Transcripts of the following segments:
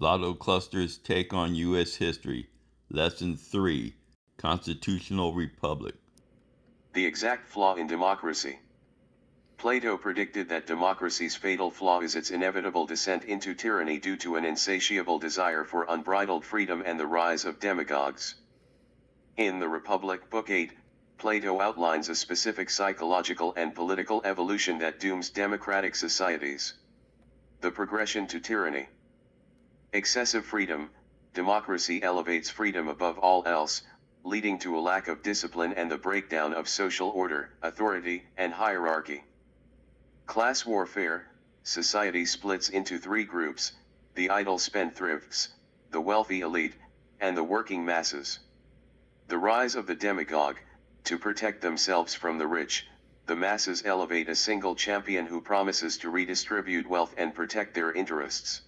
Lotto Cluster's Take on U.S. History. Lesson 3. Constitutional Republic. The exact flaw in democracy. Plato predicted that democracy's fatal flaw is its inevitable descent into tyranny due to an insatiable desire for unbridled freedom and the rise of demagogues. In The Republic, Book 8, Plato outlines a specific psychological and political evolution that dooms democratic societies. The progression to tyranny. Excessive freedom. Democracy elevates freedom above all else, leading to a lack of discipline and the breakdown of social order, authority, and hierarchy. Class warfare. Society splits into three groups: the idle spendthrifts, the wealthy elite, and the working masses. The rise of the demagogue. To protect themselves from the rich, the masses elevate a single champion who promises to redistribute wealth and protect their interests.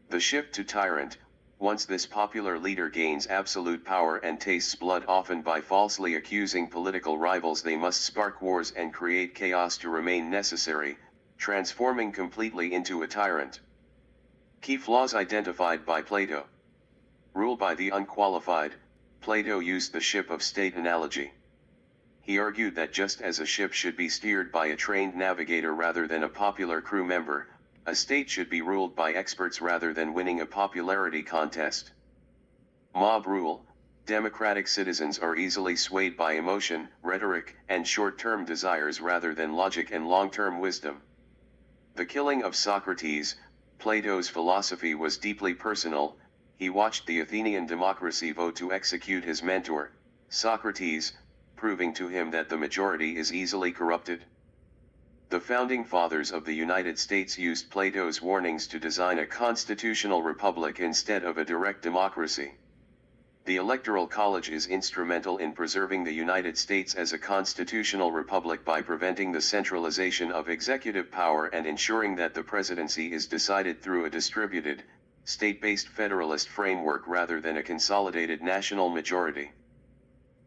The shift to tyrant. Once this popular leader gains absolute power and tastes blood, often by falsely accusing political rivals, they must spark wars and create chaos to remain necessary, transforming completely into a tyrant. Key flaws identified by Plato. Rule by the unqualified. Plato used the ship of state analogy. He argued that just as a ship should be steered by a trained navigator rather than a popular crew member, a state should be ruled by experts rather than winning a popularity contest. Mob rule. Democratic citizens are easily swayed by emotion, rhetoric, and short-term desires rather than logic and long-term wisdom. The killing of Socrates. Plato's philosophy was deeply personal. He watched the Athenian democracy vote to execute his mentor, Socrates, proving to him that the majority is easily corrupted. The founding fathers of the United States used Plato's warnings to design a constitutional republic instead of a direct democracy. The Electoral College is instrumental in preserving the United States as a constitutional republic by preventing the centralization of executive power and ensuring that the presidency is decided through a distributed, state-based federalist framework rather than a consolidated national majority.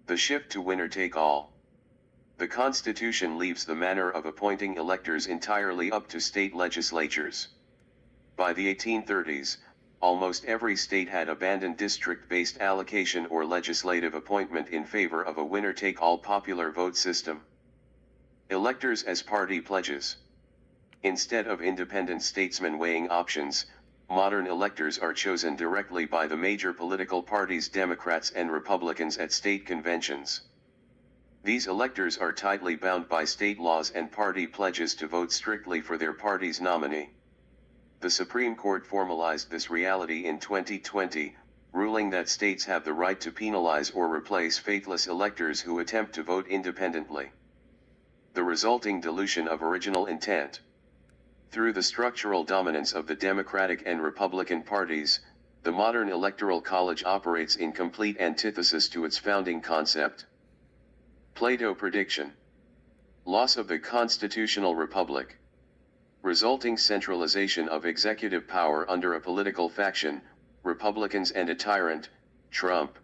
The shift to winner-take-all. The Constitution leaves the manner of appointing electors entirely up to state legislatures. By the 1830s, almost every state had abandoned district-based allocation or legislative appointment in favor of a winner-take-all popular vote system. Electors as party pledges. Instead of independent statesmen weighing options, modern electors are chosen directly by the major political parties, Democrats and Republicans, at state conventions. These electors are tightly bound by state laws and party pledges to vote strictly for their party's nominee. The Supreme Court formalized this reality in 2020, ruling that states have the right to penalize or replace faithless electors who attempt to vote independently. The resulting dilution of original intent. Through the structural dominance of the Democratic and Republican parties, the modern Electoral College operates in complete antithesis to its founding concept. Plato prediction. Loss of the constitutional republic. Resulting centralization of executive power under a political faction, Republicans, and a tyrant, Trump.